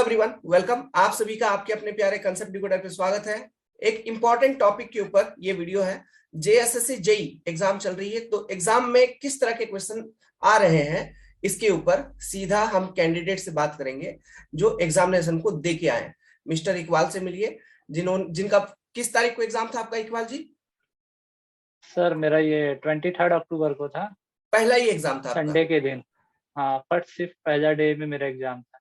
Everyone, welcome. आप सभी का आपके अपने प्यारे कंसेप्ट डिकोडर पे स्वागत है। एक इंपॉर्टेंट टॉपिक के ऊपर ये वीडियो है। जेएसएससी जेई एग्जाम चल रही है, तो एग्जाम में किस तरह के क्वेश्चन आ रहे हैं इसके ऊपर सीधा हम कैंडिडेट से बात करेंगे जो एग्जामिनेशन को दे के आए हैं। मिस्टर इकबाल से मिलिए, जिनका किस तारीख को एग्जाम था आपका इकबाल जी? सर मेरा ये 23 अक्टूबर को था। पहला ही एग्जाम था आपका? संडे के दिन। हाँ, पर सिर्फ पहला डे में मेरा एग्जाम था।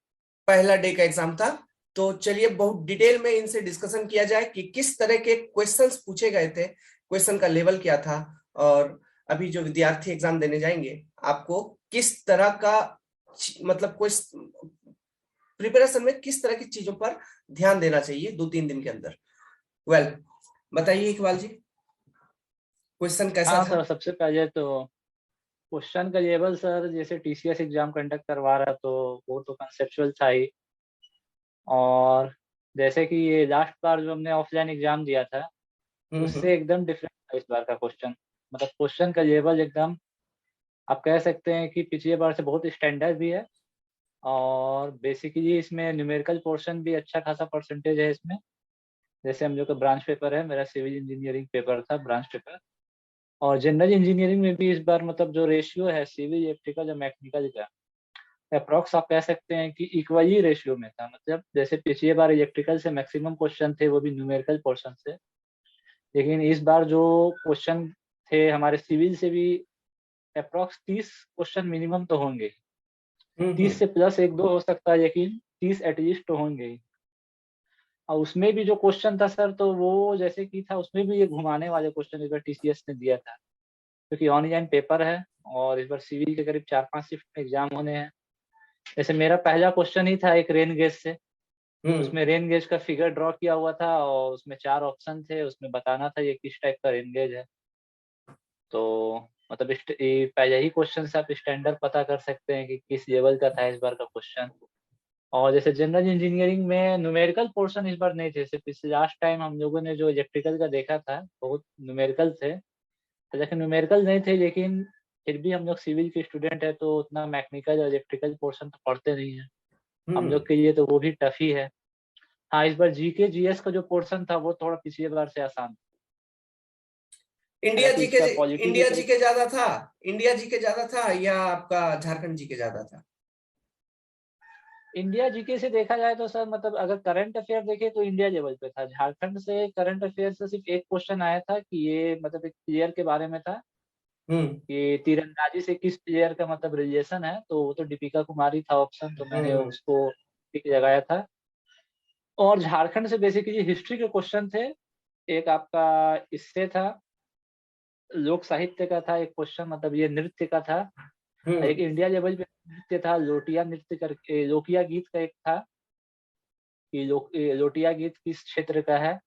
पहला डे का एग्जाम था। तो चलिए बहुत डिटेल में इनसे डिस्कशन किया जाए कि किस तरह के क्वेश्चंस पूछे गए थे, क्वेश्चन का लेवल क्या था, और अभी जो विद्यार्थी एग्जाम देने जाएंगे आपको किस तरह का मतलब प्रिपरेशन में किस तरह की चीजों पर ध्यान देना चाहिए 2-3 दिन के अंदर। बताइए इकबाल जी, क्वेश्चन कैसा हाँ था? सर, सबसे पहले तो क्वेश्चन का लेवल सर, जैसे टीसीएस एग्जाम कंडक्ट करवा रहा तो वो तो कंसेप्चुअल था ही। और जैसे कि ये लास्ट बार जो हमने ऑफलाइन एग्जाम दिया था उससे एकदम डिफरेंट था इस बार का क्वेश्चन। मतलब क्वेश्चन का लेवल एकदम आप कह सकते हैं कि पिछले बार से बहुत स्टैंडर्ड भी है। और बेसिकली इसमें न्यूमेरिकल पोर्शन भी अच्छा खासा परसेंटेज है इसमें। जैसे हम लोग का ब्रांच पेपर है, मेरा सिविल इंजीनियरिंग पेपर था ब्रांच पेपर। और जनरल इंजीनियरिंग में भी इस बार मतलब जो रेशियो है सिविल इलेक्ट्रिकल और मैकेनिकल का अप्रॉक्स आप कह सकते हैं कि इक्वली रेशियो में था। मतलब जैसे पिछली बार इलेक्ट्रिकल से मैक्सिमम क्वेश्चन थे वो भी न्यूमेरिकल पोर्शन से, लेकिन इस बार जो क्वेश्चन थे हमारे सिविल से भी अप्रॉक्स 30 क्वेश्चन मिनिमम तो होंगे। 30 से प्लस एक दो हो सकता है, लेकिन 30 एटलीस्ट तो होंगे ही। और उसमें भी जो क्वेश्चन था सर, तो वो जैसे कि था उसमें भी ये घुमाने वाले क्वेश्चन इस बार टीसीएस ने दिया था, क्योंकि ऑनलाइन पेपर है और इस बार सिविल के करीब 4-5 शिफ्ट में एग्जाम होने हैं। जैसे मेरा पहला क्वेश्चन ही था एक रेन गेज से। उसमें रेन गेज का फिगर ड्रॉ किया हुआ था और उसमें 4 ऑप्शन थे, उसमें बताना था ये किस टाइप का रेन गेज है। तो मतलब ये पहले ही क्वेश्चन से आप स्टैंडर्ड पता कर सकते हैं कि किस लेवल का था इस बार का क्वेश्चन। और जैसे जनरल इंजीनियरिंग में न्यूमेरिकल पोर्शन इस बार नहीं थे। जैसे पिछले लास्ट टाइम हम लोगों ने जो इलेक्ट्रिकल का देखा था बहुत न्यूमेरिकल थे, हालांकि न्यूमेरिकल नहीं थे, लेकिन फिर भी हम लोग सिविल के स्टूडेंट है तो उतना मैकेनिकल और इलेक्ट्रिकल पोर्शन तो पढ़ते नहीं है। हम लोग के लिए तो वो भी टफ ही है। हाँ, इस बार जीके जीएस का जो पोर्शन था वो थोड़ा पिछले बार से आसान था। इंडिया हालांकि जीके इसका पॉलिटी के इंडिया करीब जीके ज्यादा था? इंडिया जीके ज्यादा था या आपका झारखंड जीके ज्यादा था? इंडिया जीके से देखा जाए तो सर, मतलब अगर करंट अफेयर देखे तो इंडिया लेवल पे था। झारखंड से करंट अफेयर से सिर्फ एक क्वेश्चन आया था कि ये मतलब एक प्लेयर के बारे में था कि तीरंदाजी से किस प्लेयर का मतलब रिलेशन है, तो वो तो दीपिका कुमारी था ऑप्शन, तो मैंने उसको टिक लगाया था। और झारखंड से बेसिकली हिस्ट्री के क्वेश्चन थे। एक आपका इससे था, लोक साहित्य का था एक क्वेश्चन, मतलब ये नृत्य का था। एक इंडिया लेवल पे नृत्य था, लोटिया नृत्य करके लोकिया गीत का एक था कि लोटिया गीत किस क्षेत्र का है।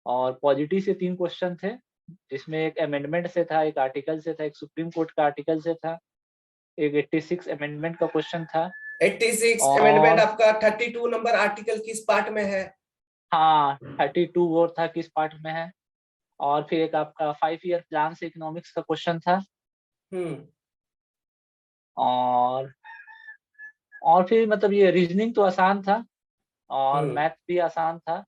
और पॉलिटी से 3 क्वेश्चन थे, जिसमें एक अमेंडमेंट से था, एक आर्टिकल से था, एक सुप्रीम कोर्ट का आर्टिकल से था, एक 86 अमेंडमेंट का क्वेश्चन था। 86 अमेंडमेंट और आपका 32 नंबर आर्टिकल किस पार्ट में है? हाँ, 32 वो था किस पार्ट में है। और फिर एक आपका 5 ईयर प्लान से इकोनॉमिक्स का क्वेश्चन था। हम्म और और फिर मतलब ये रीजनिंग तो आसान था और हम्म मैथ भी आसान था।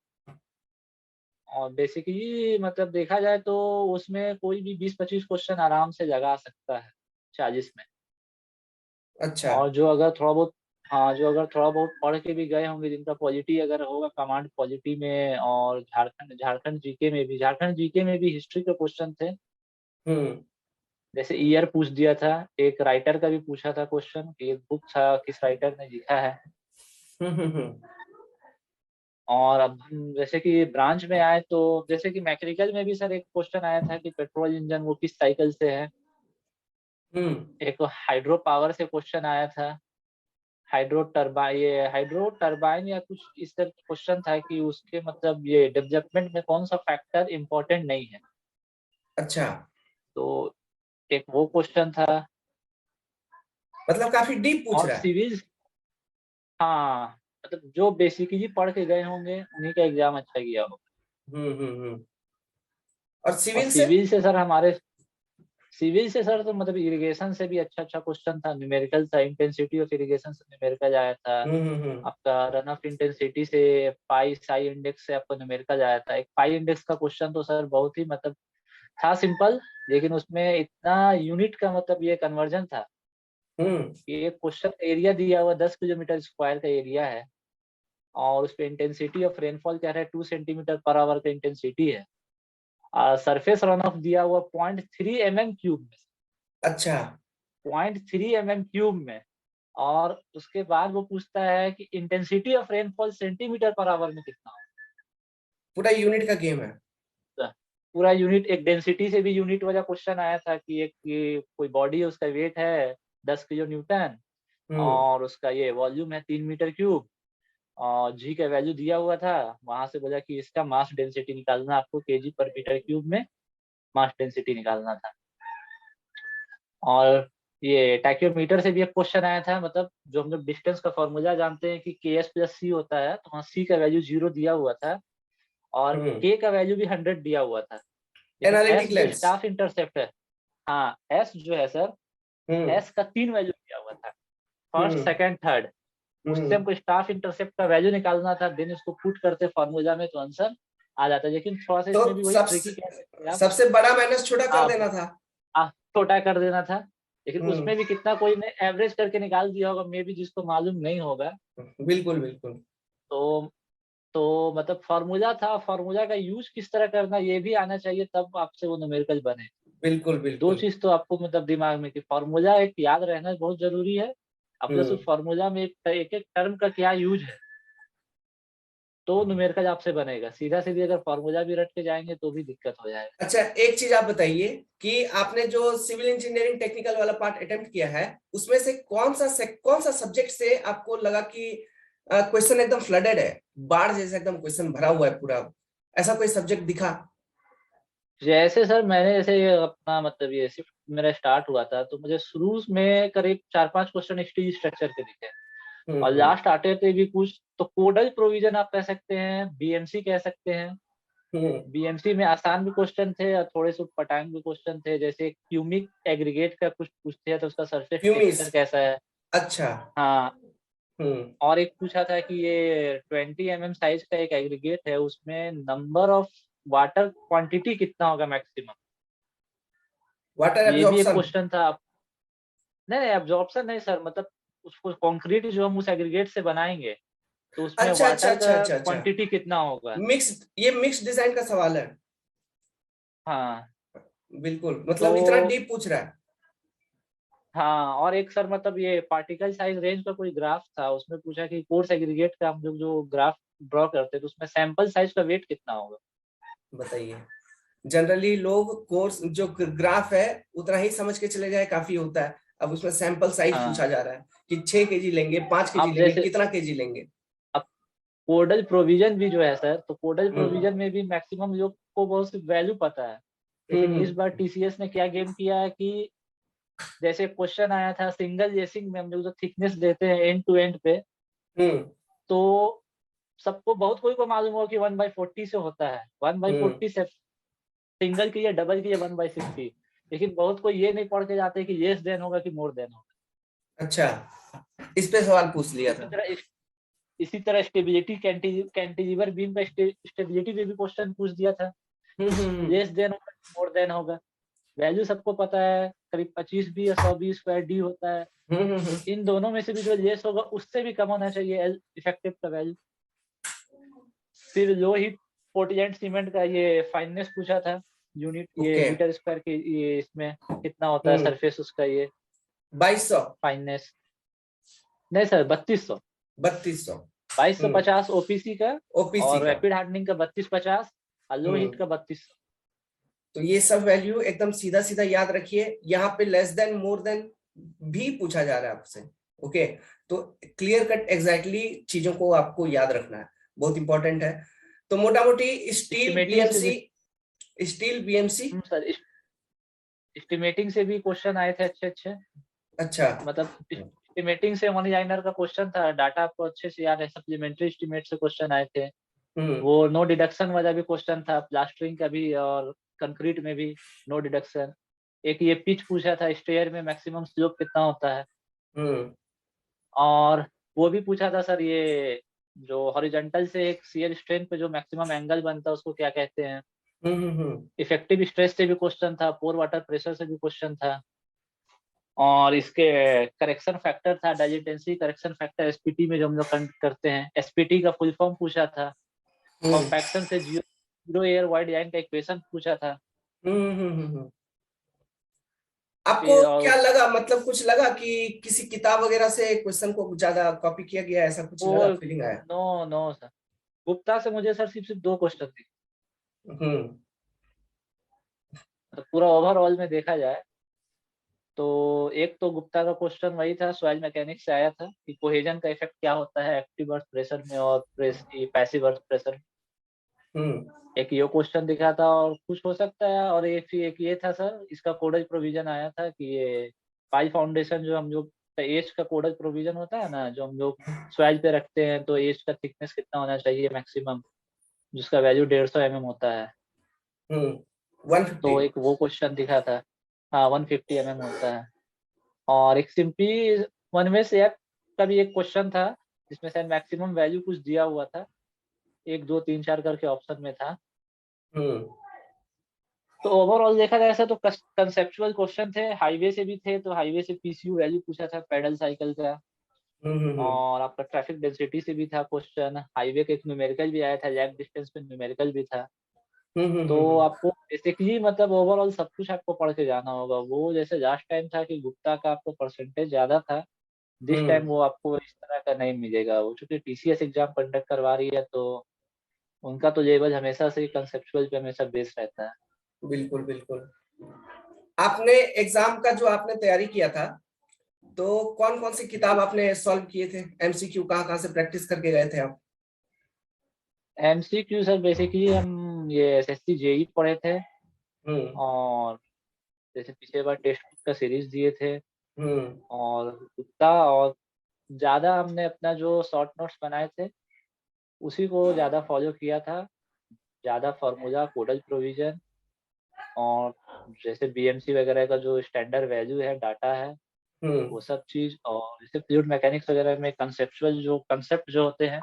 और बेसिकली मतलब देखा जाए तो उसमें कोई भी 20-25 क्वेश्चन आराम से लगा सकता है 40 में। अच्छा। और जो अगर थोड़ा बहुत, हाँ, जो अगर थोड़ा बहुत पढ़ के भी गए होंगे, जिनका पॉलिटी अगर होगा कमांड पॉलिटी में, और झारखंड झारखंड जीके में भी हिस्ट्री के क्वेश्चन थे। हम्म जैसे ईयर पूछ दिया था, एक राइटर का भी पूछा था क्वेश्चन कि एक बुक था किस राइटर ने लिखा है। और अब हम जैसे कि ब्रांच में आए तो जैसे कि मैकेनिकल में भी सर एक क्वेश्चन आया था कि पेट्रोल इंजन वो किस साइकिल से है। हम्म एक हाइड्रो पावर से क्वेश्चन आया था, हाइड्रो टरबाइन या कुछ इस तरह क्वेश्चन था कि उसके मतलब ये डेवलपमेंट में कौन सा फैक्टर इम्पोर्टेंट नहीं है। अच्छा, तो एक वो क्वेश्चन था। मतलब काफी डीप पूछ और रहा है। सिविल, हाँ, मतलब जो बेसिकली पढ़ के गए होंगे उन्हीं का एग्जाम अच्छा गया होगा। और और सिविल से? सिविल से सर हमारे सिविल से सर तो मतलब इरिगेशन से भी अच्छा क्वेश्चन था, न्यूमेरिकल था, इंटेंसिटी ऑफ इरिगेशन से न्यूमेरिकल आया था। हम्म। आपका रन ऑफ इंटेंसिटी से पाई साई इंडेक्स से आपको न्यूमेरिकल आया था। एक पाई इंडेक्स का क्वेश्चन तो सर बहुत ही मतलब था सिंपल, लेकिन उसमें इतना यूनिट का मतलब ये कन्वर्जन था हम्म। कि एक क्वेश्चन एरिया दिया हुआ 10 किलोमीटर स्क्वायर का एरिया है, और उस पे इंटेंसिटी ऑफ रेनफॉल क्या है 2 सेंटीमीटर पर आवर का इंटेंसिटी है। सरफेस रन ऑफ दिया हुआ 0.3 mm क्यूब में, अच्छा, 0.3 mm क्यूब में। और उसके बाद वो पूछता है कि intensity of rainfall centimetre per hour में कितना पूरा यूनिट का गेम है। होगा। पूरा यूनिट, एक डेंसिटी से भी यूनिट वाला क्वेश्चन आया था कि एक ये कोई बॉडी है, उसका वेट है 10 किलो न्यूटन, हम्म। और उसका ये वॉल्यूम है 3 मीटर क्यूब, और जी का वैल्यू दिया हुआ था। वहां से बोला कि इसका मास डेंसिटी निकालना, आपको केजी पर मीटर क्यूब में मास डेंसिटी निकालना था। और ये टैक्योमीटर से भी एक क्वेश्चन आया था, मतलब जो हम लोग डिस्टेंस का फॉर्मूला जानते हैं कि के एस प्लस सी होता है, तो वहाँ सी का वैल्यू 0 दिया हुआ था, और हम्म। के का वैल्यू भी 100 दिया हुआ था। लेकिन एस एनालिटिक जो लेंस। स्टाफ इंटरसेप्ट है, हाँ एस जो है सर, हम्म। एस का 3 वैल्यू दिया हुआ था, फर्स्ट हम्म। Second third. उससे हम्म। हमको स्टाफ इंटरसेप्ट का वैल्यू निकालना था, देन उसको पुट करते फॉर्मूला में तो आंसर आ जाता है। लेकिन थोड़ा सा इसमें तो भी वही ट्रिकी कह सकते हैं आप। सबसे बड़ा माइनस छोटा कर आप देना था। छोटा कर देना था, लेकिन हम्म। उसमें भी कितना कोई ने एवरेज करके निकाल दिया होगा, मे बी जिसको मालूम नहीं होगा। बिल्कुल बिल्कुल। तो मतलब फार्मूला था, फार्मूला का यूज किस तरह करना ये भी आना चाहिए, तब आपसे वो न्यूमेरिकल बने। बिल्कुल दो बिल्कुल। चीज तो आपको मतलब दिमाग में कि फार्मूला एक याद रहना बहुत जरूरी है, और प्लस हम्म। उस फार्मूला में एक एक टर्म का क्या यूज है, तो न्यूमेरिकल आपसे बनेगा। सीधा सीधी अगर फार्मूला भी रट के जाएंगे तो भी दिक्कत हो जाएगा। अच्छा, एक चीज आप बताइए कि आपने जो सिविल इंजीनियरिंग टेक्निकल वाला पार्ट अटेम्प्ट किया है, उसमें से कौन सा सब्जेक्ट से आपको लगा कि क्वेश्चन एकदम फ्लडेड है, बाढ़ जैसा एकदम क्वेश्चन भरा हुआ है पूरा, ऐसा कोई सब्जेक्ट दिखा? जैसे सर मैंने जैसे ये अपना मतलब ये शिफ्ट मेरा स्टार्ट हुआ था, तो मुझे शुरू में करीब 4-5 क्वेश्चन स्टेज स्ट्रक्चर के दिखे, और हम्म। लास्ट आते थे भी कुछ तो कोडल प्रोविजन आप कह सकते हैं, बीएमसी कह सकते हैं। हम्म। बीएमसी में आसान भी क्वेश्चन थे और थोड़े से पटांग भी क्वेश्चन थे, जैसे क्यूमिक एग्रीगेट का कुछ पूछते हैं तो उसका सरफेस क्यूमिस। टेक्सचर कैसा है। अच्छा। हाँ, हम्म। और एक पूछा था कि ये 20 mm साइज का एक एग्रीगेट है, उसमें नंबर ऑफ वाटर क्वांटिटी कितना होगा मैक्सिमम। वाटर ये भी एक एब्जॉर्प्शन। क्वेश्चन था। नहीं नहीं, एब्जॉर्प्शन नहीं सर, मतलब उसको कंक्रीट जो हम उस एग्रीगेट से बनाएंगे, तो उसमें अच्छा अच्छा वाटर अच्छा का अच्छा अच्छा। क्वांटिटी कितना होगा। मिक्स डिजाइन का सवाल है। हाँ बिल्कुल, तो मतलब इतना डीप पूछ रहा है। हाँ, और एक सर मतलब ये पार्टिकल साइज रेंज का कोई ग्राफ था, उसमें पूछा कि कोर्स एग्रीगेट का हम लोग जो ग्राफ ड्रॉ करते हैं तो उसमें सैंपल साइज का वेट कितना होगा। बताइए। जनरली लोग कोर्स जो ग्राफ है उतना ही समझ के चले जाए काफी होता है, अब उसमें सैंपल साइज हाँ, पूछा जा रहा है कि 6 kg लेंगे, 5 kg अब लेंगे, जैसे कितना केजी लेंगे? अब कोडल प्रोविजन भी जो है सर, तो कोडल हम्म। प्रोविजन में भी मैक्सिमम लोग को बहुत सी वैल्यू पता है। लेकिन इस बार टीसीएस ने क्या गेम किया है कि जैसे क्वेश्चन आया था सिंगल लेसिंग में हम लोग जो थिकनेस देते हैं एंड टू एंड पे, हम्म। तो सबको बहुत कोई को मालूम होगा कि 1/40 से होता है, 1/40 से सिंगल की या डबल की या 1/60। लेकिन बहुत कोई ये नहीं पढ़ के जाते कि येस देन होगा कि मोर देन होगा। अच्छा, इस पे सवाल पूछ लिया इसी था। तरह इसी तरह स्टेबिलिटी कैंटिलीवर बीम का स्टेबिलिटी पे भी क्वेश्चन पूछ दिया था, हम्म। येस देन होगा मोर देन होगा। वैल्यू सबको पता है, करीब 25 भी या 100 भी स्क्वायर डी होता है। हम्म। इन दोनों में से भी जो लेस होगा उससे भी कम होना चाहिए एल इफेक्टिव का वैल्यू। फिर लो हीट पोर्टलैंड सीमेंट का ये फाइननेस पूछा था, यूनिट ये ओके। मीटर स्क्वायर के ये इसमें कितना होता है हम्म। सरफेस उसका ये 2200। फाइननेस। नहीं सर, 3200। 3200। 2250 ओपीसी का, ओपीसी और का। रैपिड हार्डनिंग का 3250, और लो हीट हम्म। का 3200। तो ये सब वैल्यू एकदम सीधा सीधा याद रखिए, यहाँ पे लेस देन मोर देन भी पूछा जा रहा है आपसे। ओके, तो क्लियर कट एग्जैक्टली चीजों को आपको याद रखना है, बहुत इंपॉर्टेंट है। तो मोटा मोटी स्टील एस्टिमेटिंग से बीएमसी, भी स्टील बीएमसी। सर, एस्टिमेटिंग से भी क्वेश्चन आए थे अच्छे अच्छे। अच्छा। मतलब एस्टिमेटिंग से मनी लाइनर का क्वेश्चन था, डाटा आपको अच्छे से याद है, सप्लीमेंट्री एस्टिमेट से क्वेश्चन आए थे। हम्म। वो नो डिडक्शन वाला भी क्वेश्चन था, प्लास्टरिंग का भी और कंक्रीट में भी नो डिडक्शन। एक ये पिच पूछा था, स्टेयर में मैक्सिमम स्लोप कितना होता है। हम्म और वो भी पूछा था सर, ये जो हॉरिजॉन्टल से एक शियर स्ट्रेंथ पे जो मैक्सिमम एंगल बनता है उसको क्या कहते हैं। हम्म। इफेक्टिव स्ट्रेस से भी क्वेश्चन था, पोर वाटर प्रेशर से भी क्वेश्चन था। और इसके करेक्शन फैक्टर था, डाइजेंटेंसी करेक्शन फैक्टर एसपीटी में जो हम लोग करते हैं, एसपीटी का फुल फॉर्म पूछा था। हम्म कॉम्पैक्शन से जीरो एयर वाइड लाइन का इक्वेशन पूछा था। आपको फिर और क्या लगा, मतलब कुछ लगा कि किसी किताब वगैरह से क्वेश्चन को ज्यादा कॉपी किया गया, ऐसा कुछ वो लगा, फीलिंग आया? नो नो सर, गुप्ता से मुझे सर सिर्फ दो क्वेश्चन थे। हम्म तो पूरा ओवरऑल में देखा जाए तो एक तो गुप्ता का क्वेश्चन वही था, सॉइल मैकेनिक्स से आया था कि कोहेजन का इफेक्ट क्या होता है एक्टिव अर्थ प्रेशर में और पैसिव अर्थ प्रेशर में। हम्म एक ये क्वेश्चन दिखा था और कुछ हो सकता है। और एक ये था सर, इसका कोडज प्रोविजन आया था कि ये पाई फाउंडेशन जो हम लोग एज का कोडज प्रोविजन होता है ना, जो हम लोग स्वैज पे रखते हैं, तो एज का थिकनेस कितना होना चाहिए मैक्सिमम, जिसका वैल्यू 150 mm होता है। 150। तो एक वो क्वेश्चन दिखा था। हाँ 150 mm होता है। और एक सिंपली वन वे से का भी एक क्वेश्चन था, जिसमें शायद मैक्सिमम वैल्यू कुछ दिया हुआ था, 1 2 3 4 करके ऑप्शन में था। हम्म तो ओवरऑल देखा जाए ऐसा तो कंसेप्चुअल क्वेश्चन थे, हाईवे से भी थे, तो हाईवे से पीसीयू वैल्यू पूछा था पैडल साइकिल का। हम्म और आपका ट्रैफिक डेंसिटी से भी था क्वेश्चन, हाईवे का एक न्यूमेरिकल भी आया था, लैप डिस्टेंस पे न्यूमेरिकल भी था। तो आपको बेसिकली मतलब ओवरऑल सब कुछ आपको पढ़ के जाना होगा। वो जैसे लास्ट टाइम था कि गुप्ता का आपको परसेंटेज ज्यादा था, दिस टाइम हम्म। वो आपको इस तरह का नहीं मिलेगा। वो चूंकि टीसीएस एग्जाम कंडक्ट करवा रही है, तो उनका तो लेवल हमेशा से कंसेप्चुअल पे हमेशा बेस रहता है। बिल्कुल बिल्कुल। आपने एग्जाम का जो आपने तैयारी किया था, तो कौन कौन सी किताब आपने सॉल्व किए थे? एमसीक्यू कहाँ कहाँ से प्रैक्टिस करके गए थे आप? एमसीक्यू सर बेसिकली हम ये एसएससी जेई पढ़े थे। हम्म और जैसे पिछले बार टेक्स्ट बुक का सीरीज दिए थे। हम्म और उतना और ज़्यादा हमने अपना जो शॉर्ट नोट्स बनाए थे उसी को ज़्यादा फॉलो किया था। ज़्यादा फार्मूला कोडल प्रोविजन और जैसे बीएमसी वगैरह का जो स्टैंडर्ड वैल्यू है, डाटा है, हम्म वो सब चीज़। और जैसे फ्लूइड मैकेनिक्स वगैरह में कंसेप्चुअल जो कंसेप्ट जो होते हैं,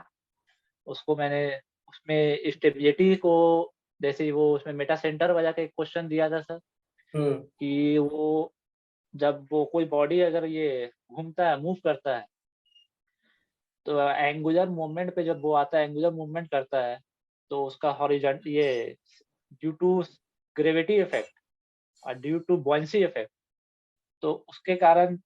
उसको मैंने उसमें स्टेबिलिटी को, जैसे वो उसमें मेटा सेंटर वाला का एक क्वेश्चन दिया था सर, हम्म कि वो जब वो कोई बॉडी अगर ये घूमता है, मूव करता है, तो एंगुलर मूवमेंट पे जब वो आता है, एंगुलर मूवमेंट करता है, तो उसका हॉरिजॉन्टल ये ड्यू टू ग्रेविटी इफेक्ट और ड्यू टू बॉयंसी इफेक्ट, तो उसके कारण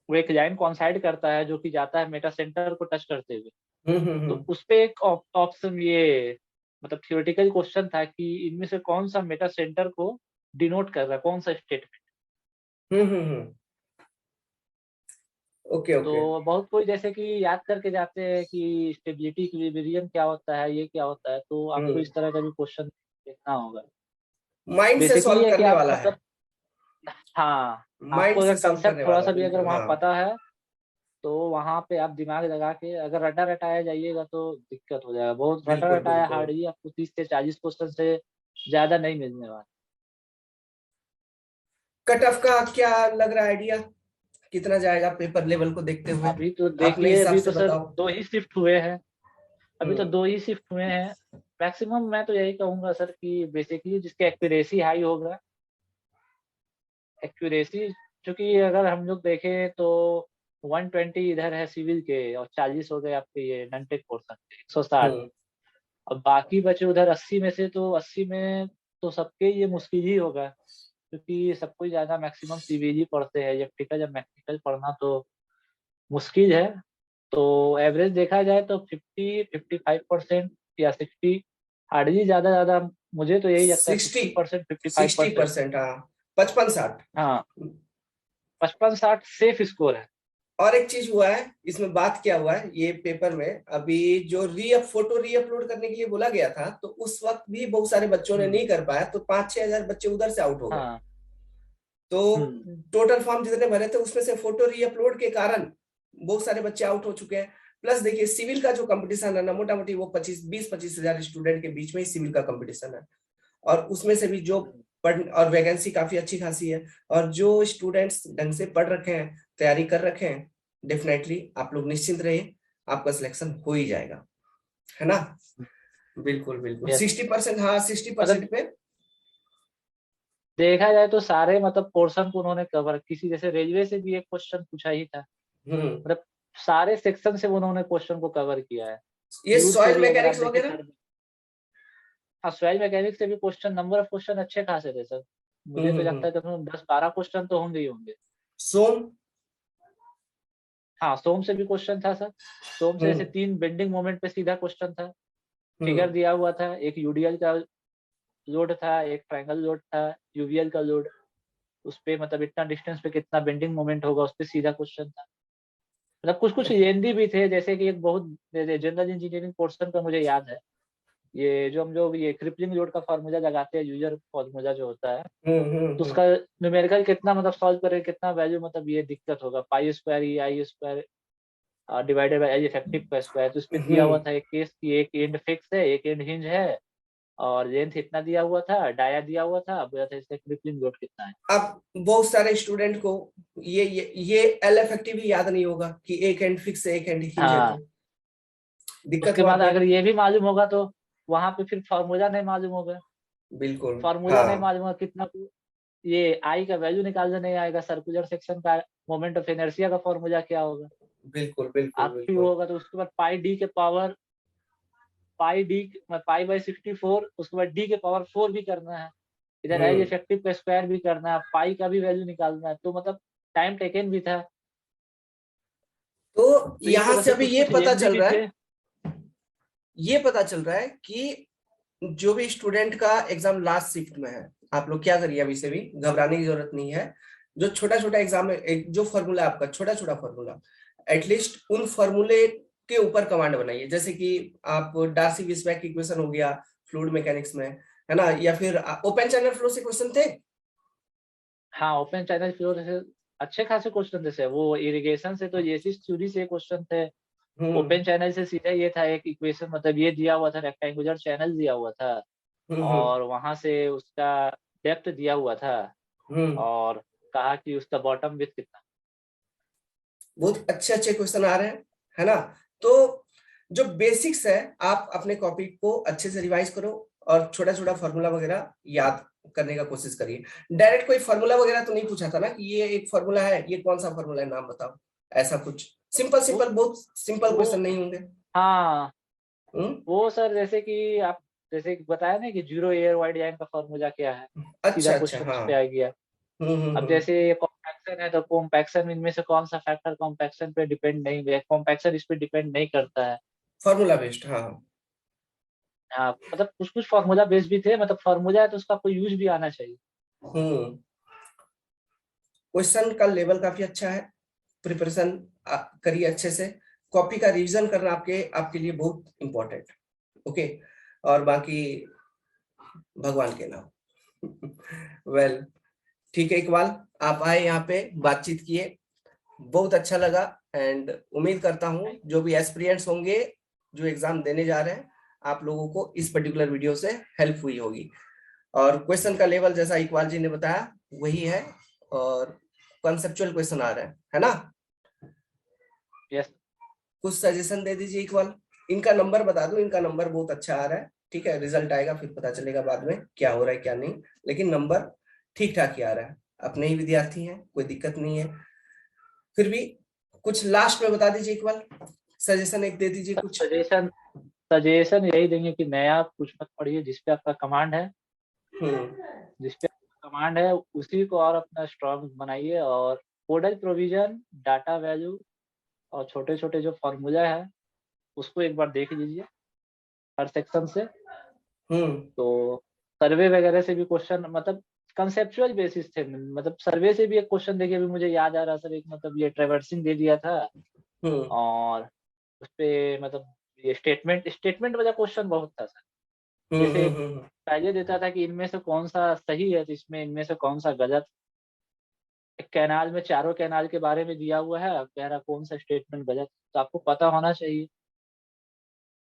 वो एक लाइन कॉन्साइड करता है जो कि जाता है मेटा सेंटर को टच करते हुए। तो हम्म उस पे एक ऑप्शन ये मतलब थियोरेटिकल क्वेश्चन था कि इनमें से कौन सा मेटा सेंटर को डिनोट कर रहा है, कौन सा स्टेटमेंट। Okay okay. तो बहुत कोई जैसे कि याद करके जाते हैं कि स्टेबिलिटी इक्विलिब्रियम क्या होता है, ये क्या होता है, तो आपको हम्म इस तरह का भी क्वेश्चन देखना होगा। माइंड से बेसिकली सॉल्व ये है कि करने आप वाला है। मतलब, हाँ, माइंड आपको से अगर सॉल्व कंसेप्ट करने थोड़ा वाला, सा भी अगर बिल्कुल वहाँ हाँ। पता है, तो वहाँ पे आप दिमाग लगा के अगर रटा रटाया जाइएगा तो दिक्कत हो जाएगा। बहुत रटा बिल्कुल रटाया बिल्कुल। हार्डली आपको 30 से 40 क्वेश्चन से ज्यादा नहीं मिलने वाला। कट ऑफ का क्या लग रहा है आइडिया, कितना जाएगा पेपर लेवल को देखते हुए? अभी तो अपने देखिए, हिसाब अभी से तो सर बताओ। 2 ही शिफ्ट हुए हैं। अभी तो हम्म 2 ही शिफ्ट हुए हैं। मैक्सिमम मैं तो यही कहूंगा सर कि बेसिकली जिसके एक्यूरेसी हाई होगा, एक्यूरेसी, क्योंकि अगर हम लोग देखें तो 120 इधर है सिविल के और 40 हो गए आपके ये नॉन टेक पोर्शन के, 160। हम्म अब बाकी बचे उधर 80 में से, तो 80 में तो सबके ये मुश्किल ही होगा, क्योंकि सबको ज्यादा मैक्सिमम सिविल ही पढ़ते हैं। इलेक्ट्रिकल जब मैकेनिकल पढ़ना तो मुश्किल है। तो एवरेज देखा जाए तो 50 55% या 60, हार्डली ज्यादा मुझे तो यही लगता है 60 60% 55%। 60%, हाँ। 55 60। हाँ 55 60 सेफ स्कोर है। और एक चीज हुआ है इसमें, बात क्या हुआ है ये पेपर में, अभी जो फोटो रीअपलोड करने के लिए बोला गया था, तो उस वक्त भी बहुत सारे बच्चों ने हम्म। नहीं कर पाया, तो 5-6 हजार बच्चे उधर से आउट हो गए। हाँ। तो हम्म। टोटल फॉर्म जितने भरे थे उसमें से फोटो रीअपलोड के कारण बहुत सारे बच्चे आउट हो चुके हैं। प्लस देखिए सिविल का जो कंपटीशन है ना, मोटा मोटी वो 25-20-25 हजार स्टूडेंट के बीच में ही सिविल का कंपटीशन है। और उसमें से भी जो हम्म। पढ़ और वैकेंसी काफी अच्छी खासी है, और जो स्टूडेंट्स ढंग से पढ़ रखे हैं, तैयारी कर रखे हैं, डेफिनेटली आप लोग निश्चिंत रहिए, आपका सिलेक्शन हो ही जाएगा, है ना। बिल्कुल बिल्कुल, यस 60%, हाँ 60% मतलब पे। देखा जाए तो सारे मतलब पोर्शन को उन्होंने कवर, किसी जैसे रेलवे से भी एक क्वेश्चन पूछा ही था, हम्म। मतलब सारे सेक्शन से उन्होंने क्वेश्चन को कवर किया है। ये फ्लूइड से सॉइल भी अगर आप मैकेनिक्स देखें वगैरह। सर, हाँ सॉइल मैकेनिक्स से भी क्वेश्चन, नंबर ऑफ क्वेश्चन अच्छे खासे थे सर। मुझे तो लगता हम्म। है कम से कम 10-12 क्वेश्चन तो होंगे ही होंगे। सोम। हाँ सोम से भी क्वेश्चन था सर। सोम से जैसे हम्म 3 बेंडिंग मोमेंट पे सीधा क्वेश्चन था। फिगर हम्म दिया हुआ था, एक यूडीएल का लोड था, एक ट्रायंगल लोड था, यूवीएल का लोड, उस पे मतलब इतना डिस्टेंस पे कितना बेंडिंग मोमेंट होगा, उस पे सीधा क्वेश्चन था। मतलब कुछ कुछ लेंदी भी थे, जैसे कि एक बहुत जनरल इंजीनियरिंग पोर्शन का मुझे याद है, ये जो हम लोग ये क्रिपलिंग लोड का फार्मूला लगाते हैं, यूजर फार्मूला जो होता है, तो हम्म। उसका न्यूमेरिकल कितना मतलब सॉल्व करें, कितना वैल्यू मतलब ये दिक्कत होगा, pi square E I square divided by I effective का स्क्वायर। तो इसमें दिया हुआ हम्म। था एक केस की एक एंड फिक्स है, एक एंड हिंज है, और लेंथ इतना दिया हुआ था, डाया दिया हुआ था, बोला था इसका क्रिपलिंग लोड कितना है। अब बहुत सारे स्टूडेंट को ये एल इफेक्टिव ही याद नहीं होगा कि एक एंड फिक्स है, एक एंड हिंज है, हाँ तो दिक्कत उसके वहां बाद पे अगर है। ये भी मालूम होगा तो वहां पे फिर फार्मूला नहीं मालूम होगा। बिल्कुल। फार्मूला नहीं हाँ। मालूम होगा कितना, ये आई का वैल्यू निकालने नहीं आएगा, सर्कुलर सेक्शन का मोमेंट ऑफ इनर्शिया का फार्मूला क्या होगा, बिल्कुल बिल्कुल आपकी वो बिल्कुल। होगा। तो उसके बाद पाई डी के power, pi D pi by 64, उसके बाद डी के पावर 4 भी करना है, इधर आई हम्म। इफेक्टिव का स्क्वायर भी करना है, पाई का भी वैल्यू निकालना है, तो मतलब टाइम टेकन भी था। तो तो इस यहां तरह से से अभी कुछ ये कुछ पता लेंदी चल भी रहा है, थे। ये पता चल रहा है कि जो भी स्टूडेंट का एग्जाम लास्ट शिफ्ट में है, आप लोग क्या करिए, अभी से भी घबराने की जरूरत नहीं है। जो छोटा छोटा एग्जाम है, जो फॉर्मूला है आपका, छोटा छोटा फॉर्मूला, एटलीस्ट उन फॉर्मूले के ऊपर कमांड बनाइए। जैसे कि आप डार्सी विस्बैक इक्वेशन हो गया फ्लूइड मैकेनिक्स में, है ना, या फिर ओपन चैनल फ्लो से क्वेश्चन थे। हाँ ओपन चैनल फ्लो से अच्छे खासे क्वेश्चन थे sir। वो इरिगेशन से तो येसिस थ्योरी से क्वेश्चन थे। हम्म ओपन चैनल से सीधा ये था एक इक्वेशन, मतलब ये दिया हुआ था, रेक्टेंगुलर चैनल दिया हुआ था, हम्म और वहां से उसका डेप्थ दिया हुआ था, हम्म। और कहा कि उसका बॉटम विड्थ कितना। बहुत अच्छे अच्छे क्वेश्चन आ रहे हैं, है ना। तो जो बेसिक्स है, आप अपने कॉपी को अच्छे से रिवाइज करो, और छोटा छोटा फॉर्मूला वगैरह याद करने का कोशिश करिए। डायरेक्ट कोई फॉर्मूला वगैरह तो नहीं पूछा था ना कि ये एक फॉर्मूला है, ये कौन सा फॉर्मूला है, नाम बताओ, ऐसा कुछ सिंपल वो सिंपल, बहुत सिंपल वो क्वेश्चन नहीं होंगे। हाँ हम्म। वो सर जैसे कि आप जैसे कि बताया ना कि जीरो एयर वाइड लाइन का फॉर्मूला क्या है, सीधा अच्छा अच्छा, क्वेश्चन उस हाँ। पे आ गया। अब हम्म। जैसे ये कॉम्पैक्शन है, तो कॉम्पैक्शन इनमें से कौन सा फैक्टर कॉम्पैक्शन पे डिपेंड नहीं है, कॉम्पैक्शन इस पे डिपेंड नहीं करता है। फॉर्मूला बेस्ड, हाँ। हाँ मतलब कुछ कुछ फार्मूला बेस भी थे, मतलब फार्मूला है तो उसका कोई यूज भी आना चाहिए। हम्म। क्वेश्चन का लेवल काफी अच्छा है, प्रिपरेशन करिए अच्छे से। कॉपी का रिवीजन करना आपके आपके लिए बहुत इंपॉर्टेंट। ओके। और बाकी भगवान के नाम। वेल, ठीक है इकबाल, आप आए यहाँ पे, बातचीत किए, बहुत अच्छा लगा। एंड उम्मीद करता हूँ थैंक जो भी एस्पिरेंट्स होंगे, जो एग्जाम देने जा रहे हैं, आप लोगों को इस पर्टिकुलर वीडियो से हेल्प हुई होगी। और क्वेश्चन का लेवल जैसा इकबाल जी ने बताया वही है, और कॉन्सेप्चुअल क्वेश्चन आ रहे हैं, है ना। यू। यस। कुछ सजेशन दे दीजिए इकबाल। इनका नंबर बता दूं, इनका नंबर बहुत अच्छा आ रहा है, ठीक है, रिजल्ट आएगा फिर पता चलेगा बाद में क्या हो रहा है क्या नहीं, लेकिन नंबर ठीक ठाक ही आ रहा है। अपने ही विद्यार्थी हैं, कोई दिक्कत नहीं है। फिर भी कुछ लास्ट में बता दीजिए इकबाल, सजेशन एक दे दीजिए कुछ। सजेशन सजेशन यही देंगे कि नया कुछ मत पढ़िए, जिसपे आपका कमांड है, हम्म जिसपे आपका कमांड है उसी को और अपना स्ट्रॉन्ग बनाइए, और कोडल प्रोविजन, डाटा वैल्यू, और छोटे छोटे जो फॉर्मूला है उसको एक बार देख लीजिए हर सेक्शन से। हम्म तो सर्वे वगैरह से भी क्वेश्चन, मतलब कंसेप्चुअल बेसिस थे, मतलब सर्वे से भी एक क्वेश्चन देखिए, अभी मुझे याद आ रहा सर, एक मतलब ये ट्रेवर्सिंग दे दिया था, हम्म और उसपे मतलब ये स्टेटमेंट स्टेटमेंट वाला क्वेश्चन बहुत था सर। हम्म जैसे हम्म हम्म पहले देता था कि इनमें से कौन सा सही है, तो इसमें इनमें से कौन सा गलत। एक कैनाल में चारों कैनाल के बारे में दिया हुआ है, अब कह रहा कौन सा स्टेटमेंट गलत, तो आपको पता होना चाहिए।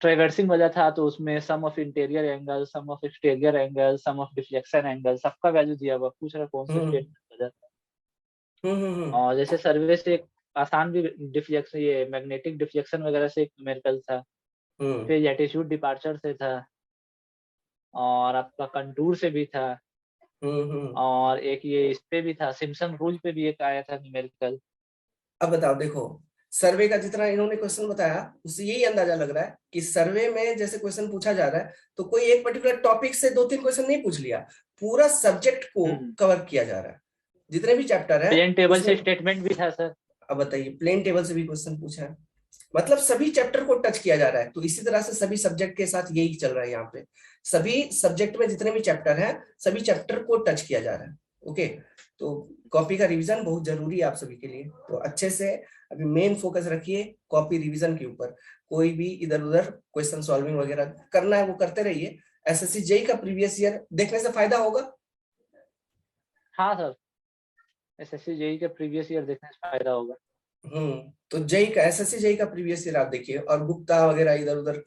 ट्रेवर्सिंग वाला था तो उसमें some of interior angle, some of exterior angle, some of deflection angle, सबका वैल्यू दिया हुआ, पूछ रहा कौन सा स्टेटमेंट वजह था। और जैसे सर्वे से एक आसान भी डिफ्लेक्शन, ये मैग्नेटिक डिफ्लेक्शन वगैरह से एक न्यूमेरिकल था, फिर लैटिट्यूड डिपार्चर से था, और आपका कंटूर से भी था, और एक ये इस पे भी था, सिम्पसन रूल पे भी एक आया था न्यूमेरिकल। अब बताओ, देखो सर्वे का जितना इन्होंने क्वेश्चन बताया उससे यही अंदाजा लग रहा है कि सर्वे में जैसे क्वेश्चन पूछा जा रहा है तो कोई एक पर्टिकुलर टॉपिक से 2-3 क्वेश्चन नहीं पूछ लिया, पूरा सब्जेक्ट को कवर किया जा रहा है, जितने भी चैप्टर है। प्लेन टेबल से स्टेटमेंट भी था सर। अब बताइए, प्लेन टेबल से भी क्वेश्चन पूछा है, मतलब सभी चैप्टर को टच किया जा रहा है। तो इसी तरह से सभी सब्जेक्ट के साथ यही चल रहा है यहाँ पे, सभी सब्जेक्ट में जितने भी चैप्टर हैं सभी चैप्टर को टच किया जा रहा है। ओके, तो कॉपी का रिवीजन बहुत जरूरी है आप सभी के लिए, तो अच्छे से अभी मेन फोकस रखिए कॉपी रिवीजन के ऊपर। कोई भी इधर उधर क्वेश्चन सॉल्विंग वगैरह करना है वो करते रहिए। एसएससी जेई का प्रीवियस ईयर देखने से फायदा होगा। हाँ सर, एसएससी जेई का प्रीवियस ईयर देखने से फायदा होगा। तो जेई का, एसएससी जेई का प्रीवियस ईयर आप देखिए, और गुप्ता वगैरह इधर उधर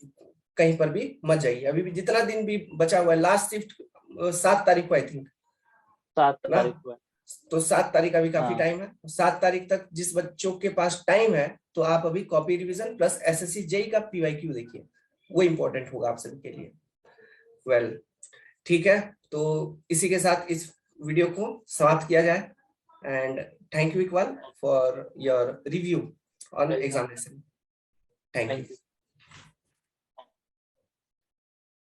कहीं पर भी मत जाइए। अभी भी जितना दिन भी बचा हुआ है, लास्ट शिफ्ट 7 तारीख को आई थिंक, 7 तारीख को, तो 7 तारीख का भी काफी हाँ। टाइम है। 7 तारीख तक जिस बच्चों के पास टाइम है तो आप अभी copy revision plus SSC JE का पीवाईक्यू देखिए, वो इंपॉर्टेंट होगा आप सभी के लिए। वेल ठीक है, तो इसी के साथ इस वीडियो को समाप्त किया जाए, and thank you Iqbal for your review on examination. Thank you.